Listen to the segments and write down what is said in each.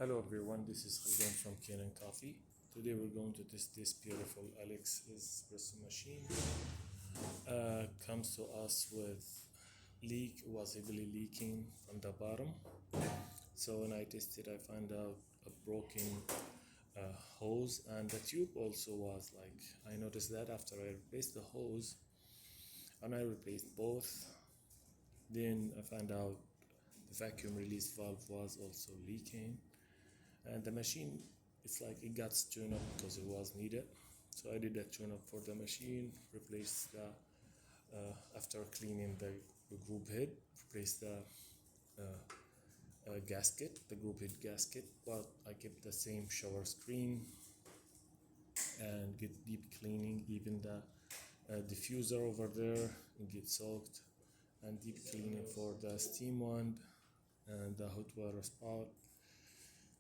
Hello everyone, this is Khaldan from Kanen Coffee. Today we're going to test this beautiful Alex espresso machine. Comes to us with was heavily leaking from the bottom. So when I tested, I found out a broken hose, and the tube also was like, I noticed that after I replaced the hose and I replaced both. Then I found out the vacuum release valve was also leaking, and the machine, it's like it got tuned up because it was needed. So I did a tune up for the machine, replaced the after cleaning the group head, replaced the gasket, the group head gasket, but I kept the same shower screen and get deep cleaning. Even the diffuser over there, it gets soaked, and deep cleaning for the steam wand and the hot water spout.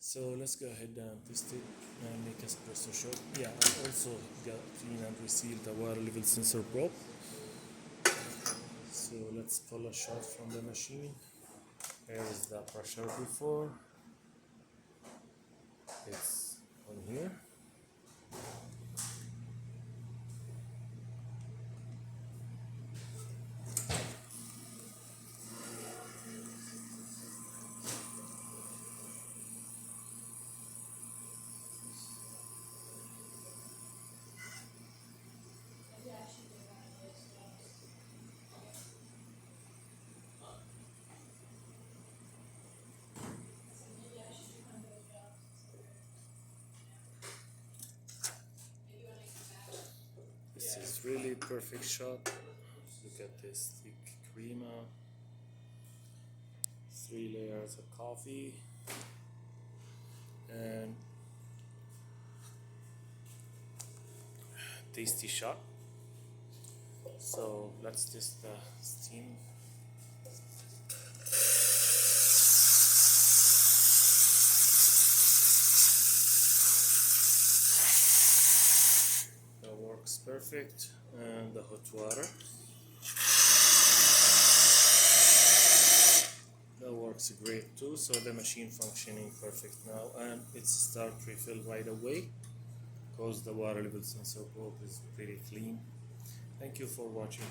So let's go ahead and test it and make espresso shot. Yeah, I also got clean and resealed the water level sensor probe. So let's pull a shot from the machine. Here is the pressure before. It's on here. This is really perfect shot. Look at this thick crema, 3 layers of coffee, and tasty shot. So let's test the steam. That works perfect. And the hot water, that works great too. So the machine functioning perfect now, and it's start refill right away because the water level sensor probe is pretty clean. Thank you for watching.